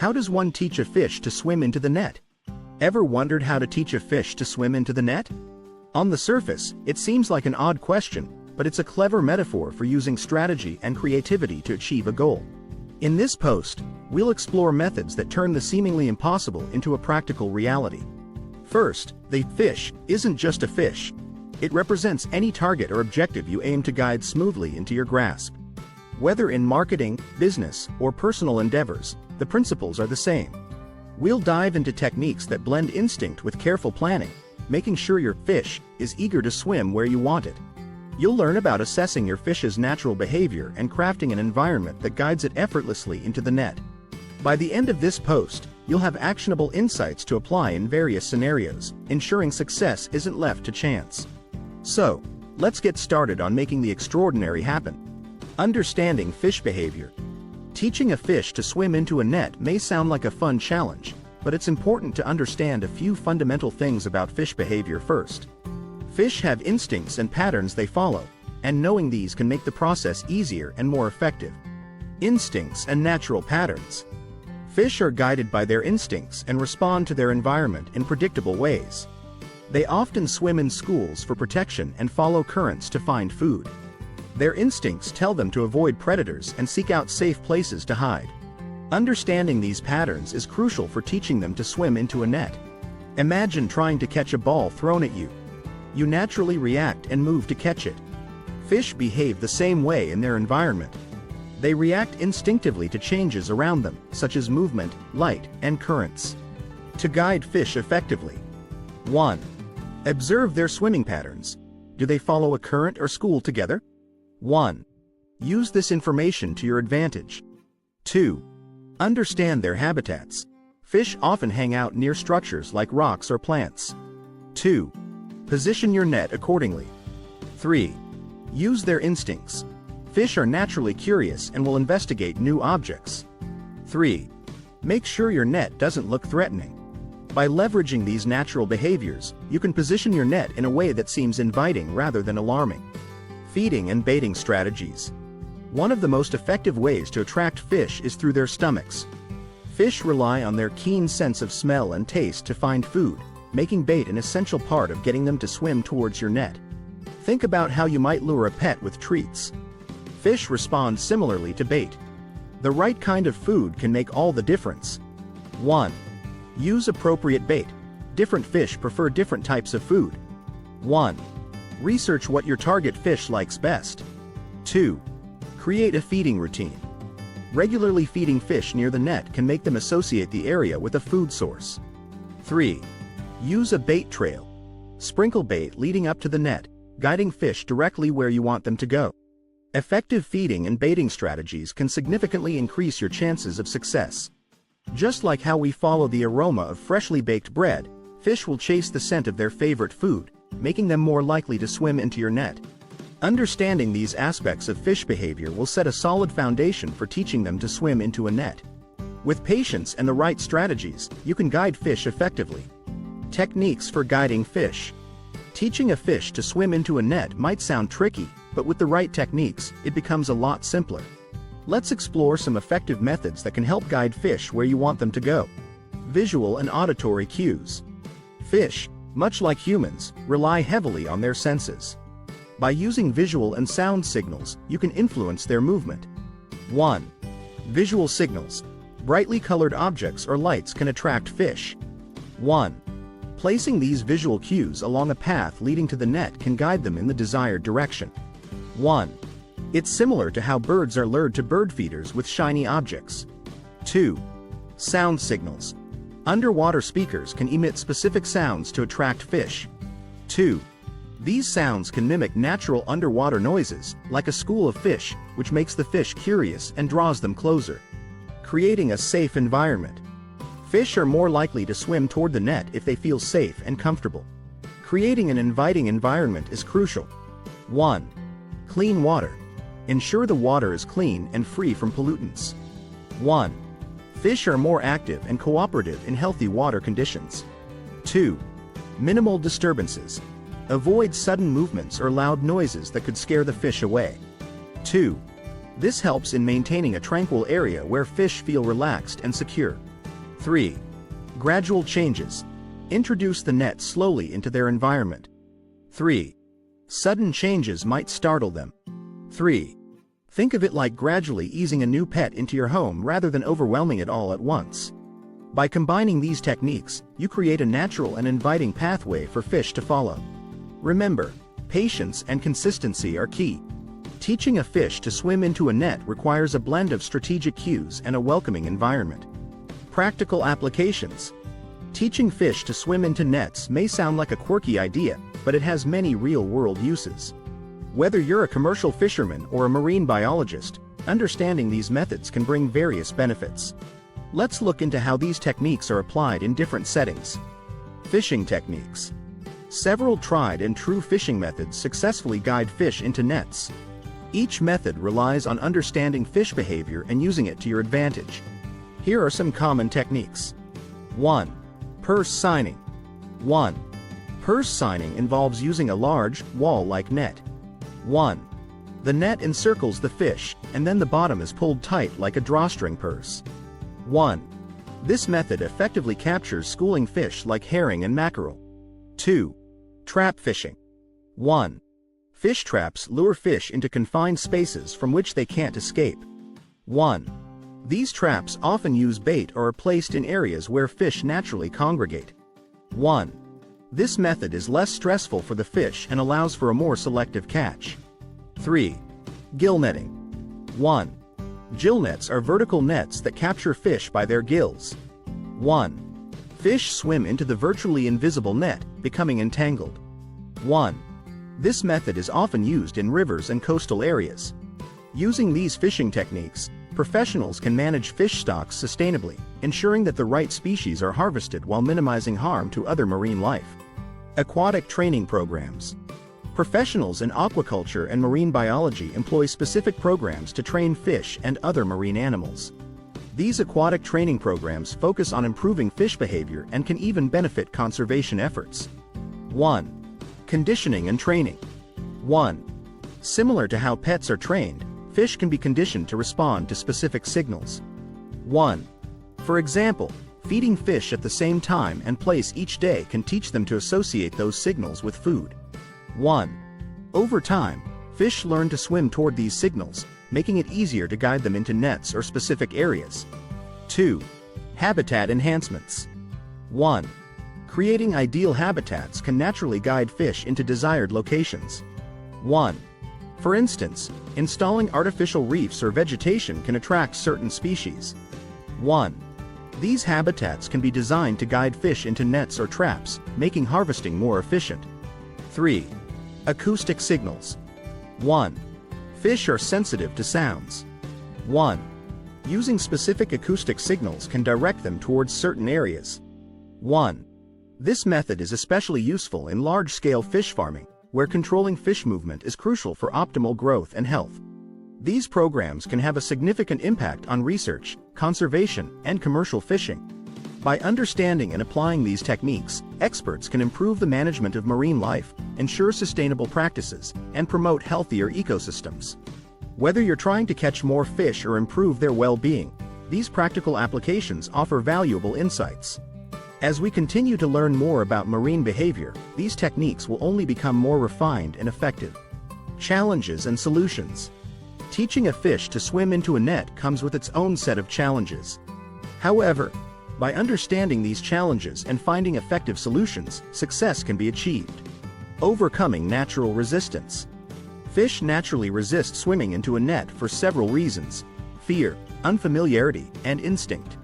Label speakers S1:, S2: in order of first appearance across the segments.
S1: How does one teach a fish to swim into the net? Ever wondered how to teach a fish to swim into the net? On the surface, it seems like an odd question, but it's a clever metaphor for using strategy and creativity to achieve a goal. In this post, we'll explore methods that turn the seemingly impossible into a practical reality. First, the fish isn't just a fish. It represents any target or objective you aim to guide smoothly into your grasp. Whether in marketing, business, or personal endeavors, the principles are the same. We'll dive into techniques that blend instinct with careful planning, making sure your fish is eager to swim where you want it. You'll learn about assessing your fish's natural behavior and crafting an environment that guides it effortlessly into the net. By the end of this post, you'll have actionable insights to apply in various scenarios, ensuring success isn't left to chance. So, let's get started on making the extraordinary happen. Understanding fish behavior. Teaching a fish to swim into a net may sound like a fun challenge, but it's important to understand a few fundamental things about fish behavior first. Fish have instincts and patterns they follow, and knowing these can make the process easier and more effective. Instincts and natural patterns. Fish are guided by their instincts and respond to their environment in predictable ways. They often swim in schools for protection and follow currents to find food. Their instincts tell them to avoid predators and seek out safe places to hide. Understanding these patterns is crucial for teaching them to swim into a net. Imagine trying to catch a ball thrown at you. You naturally react and move to catch it. Fish behave the same way in their environment. They react instinctively to changes around them, such as movement, light, and currents. To guide fish effectively. 1. Observe their swimming patterns. Do they follow a current or school together? 1. Use this information to your advantage. 2. Understand their habitats. Fish often hang out near structures like rocks or plants. 2. Position your net accordingly. 3. Use their instincts. Fish are naturally curious and will investigate new objects. 3. Make sure your net doesn't look threatening. By leveraging these natural behaviors, you can position your net in a way that seems inviting rather than alarming. Feeding and baiting strategies. One of the most effective ways to attract fish is through their stomachs. Fish rely on their keen sense of smell and taste to find food, making bait an essential part of getting them to swim towards your net. Think about how you might lure a pet with treats. Fish respond similarly to bait. The right kind of food can make all the difference. 1. Use appropriate bait. Different fish prefer different types of food. 1. Research what your target fish likes best. 2. Create a feeding routine. Regularly feeding fish near the net can make them associate the area with a food source. 3. Use a bait trail. Sprinkle bait leading up to the net, guiding fish directly where you want them to go. Effective feeding and baiting strategies can significantly increase your chances of success. Just like how we follow the aroma of freshly baked bread, fish will chase the scent of their favorite food, making them more likely to swim into your net. Understanding these aspects of fish behavior will set a solid foundation for teaching them to swim into a net. With patience and the right strategies, you can guide fish effectively. Techniques for guiding fish. Teaching a fish to swim into a net might sound tricky, but with the right techniques, it becomes a lot simpler. Let's explore some effective methods that can help guide fish where you want them to go. Visual and auditory cues. Fish, much like humans, rely heavily on their senses. By using visual and sound signals, you can influence their movement. 1. Visual signals. Brightly colored objects or lights can attract fish. 1. Placing these visual cues along a path leading to the net can guide them in the desired direction. 1. It's similar to how birds are lured to bird feeders with shiny objects. 2. Sound signals. Underwater speakers can emit specific sounds to attract fish. 2. These sounds can mimic natural underwater noises, like a school of fish, which makes the fish curious and draws them closer. Creating a safe environment. Fish are more likely to swim toward the net if they feel safe and comfortable. Creating an inviting environment is crucial. 1. Clean water. Ensure the water is clean and free from pollutants. 1. Fish are more active and cooperative in healthy water conditions. 2. Minimal disturbances. Avoid sudden movements or loud noises that could scare the fish away. 2. This helps in maintaining a tranquil area where fish feel relaxed and secure. 3. Gradual changes. Introduce the net slowly into their environment. 3. Sudden changes might startle them. 3. Think of it like gradually easing a new pet into your home rather than overwhelming it all at once. By combining these techniques, you create a natural and inviting pathway for fish to follow. Remember, patience and consistency are key. Teaching a fish to swim into a net requires a blend of strategic cues and a welcoming environment. Practical applications. Teaching fish to swim into nets may sound like a quirky idea, but it has many real-world uses. Whether you're a commercial fisherman or a marine biologist, understanding these methods can bring various benefits. Let's look into how these techniques are applied in different settings. Fishing techniques. Several tried and true fishing methods successfully guide fish into nets. Each method relies on understanding fish behavior and using it to your advantage. Here are some common techniques. 1. Purse seining. 1. Purse seining involves using a large, wall-like net. 1. The net encircles the fish, and then the bottom is pulled tight like a drawstring purse. 1. This method effectively captures schooling fish like herring and mackerel. 2. Trap fishing. 1. Fish traps lure fish into confined spaces from which they can't escape. 1. These traps often use bait or are placed in areas where fish naturally congregate. 1. This method is less stressful for the fish and allows for a more selective catch. 3. Gill netting. 1. Gill nets are vertical nets that capture fish by their gills. 1. Fish swim into the virtually invisible net, becoming entangled. 1. This method is often used in rivers and coastal areas. Using these fishing techniques, professionals can manage fish stocks sustainably, ensuring that the right species are harvested while minimizing harm to other marine life. Aquatic training programs. Professionals in aquaculture and marine biology employ specific programs to train fish and other marine animals. These aquatic training programs focus on improving fish behavior and can even benefit conservation efforts. 1. Conditioning and training. 1. Similar to how pets are trained, fish can be conditioned to respond to specific signals. 1. For example, feeding fish at the same time and place each day can teach them to associate those signals with food. 1. Over time, fish learn to swim toward these signals, making it easier to guide them into nets or specific areas. 2. Habitat enhancements. 1. Creating ideal habitats can naturally guide fish into desired locations. 1. For instance, installing artificial reefs or vegetation can attract certain species. 1. These habitats can be designed to guide fish into nets or traps, making harvesting more efficient. 3. Acoustic signals. 1. Fish are sensitive to sounds. 1. Using specific acoustic signals can direct them towards certain areas. 1. This method is especially useful in large-scale fish farming, where controlling fish movement is crucial for optimal growth and health. These programs can have a significant impact on research, conservation, and commercial fishing. By understanding and applying these techniques, experts can improve the management of marine life, ensure sustainable practices, and promote healthier ecosystems. Whether you're trying to catch more fish or improve their well-being, these practical applications offer valuable insights. As we continue to learn more about marine behavior, these techniques will only become more refined and effective. Challenges and solutions. Teaching a fish to swim into a net comes with its own set of challenges. However, by understanding these challenges and finding effective solutions, success can be achieved. Overcoming natural resistance. Fish naturally resist swimming into a net for several reasons: fear, unfamiliarity, and instinct.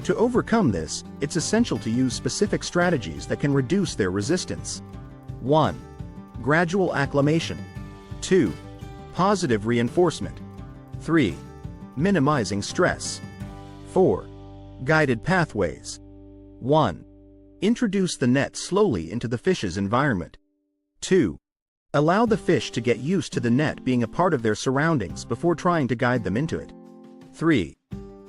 S1: To overcome this, it's essential to use specific strategies that can reduce their resistance. 1. Gradual acclimation. 2. Positive reinforcement. 3. Minimizing stress. 4. Guided pathways. 1. Introduce the net slowly into the fish's environment. 2. Allow the fish to get used to the net being a part of their surroundings before trying to guide them into it. 3.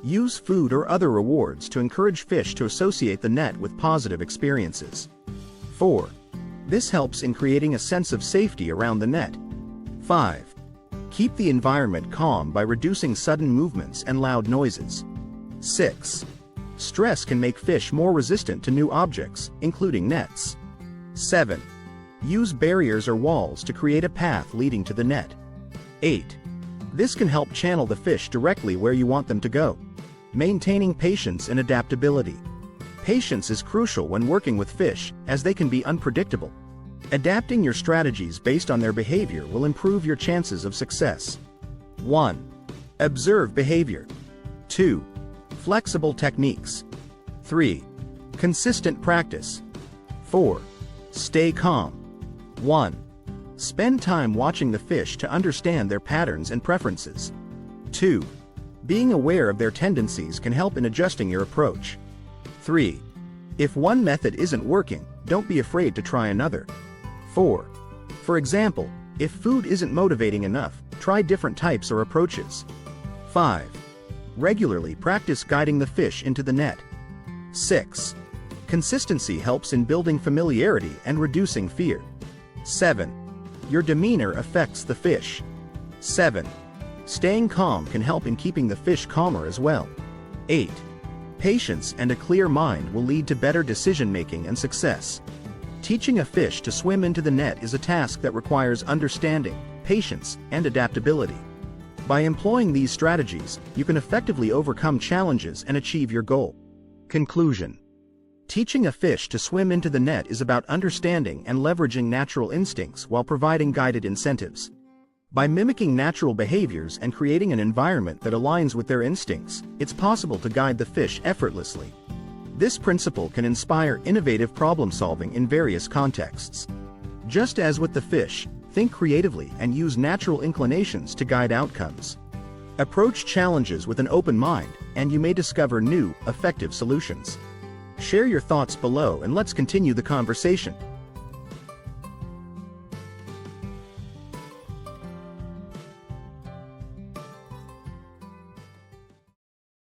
S1: Use food or other rewards to encourage fish to associate the net with positive experiences. 4. This helps in creating a sense of safety around the net. 5. Keep the environment calm by reducing sudden movements and loud noises. 6. Stress can make fish more resistant to new objects, including nets. 7. Use barriers or walls to create a path leading to the net. 8. This can help channel the fish directly where you want them to go. Maintaining patience and adaptability. Patience is crucial when working with fish, as they can be unpredictable. Adapting your strategies based on their behavior will improve your chances of success. 1. Observe behavior. 2. Flexible techniques. 3. Consistent practice. 4. Stay calm. 1. Spend time watching the fish to understand their patterns and preferences. 2. Being aware of their tendencies can help in adjusting your approach. 3. If one method isn't working, don't be afraid to try another. 4. For example, if food isn't motivating enough, try different types or approaches. 5. Regularly practice guiding the fish into the net. 6. Consistency helps in building familiarity and reducing fear. 7. Your demeanor affects the fish. 7. Staying calm can help in keeping the fish calmer as well. 8. Patience and a clear mind will lead to better decision-making and success. Teaching a fish to swim into the net is a task that requires understanding, patience, and adaptability. By employing these strategies, you can effectively overcome challenges and achieve your goal. Conclusion. Teaching a fish to swim into the net is about understanding and leveraging natural instincts while providing guided incentives. By mimicking natural behaviors and creating an environment that aligns with their instincts, it's possible to guide the fish effortlessly. This principle can inspire innovative problem-solving in various contexts. Just as with the fish, think creatively and use natural inclinations to guide outcomes. Approach challenges with an open mind, and you may discover new, effective solutions. Share your thoughts below and let's continue the conversation.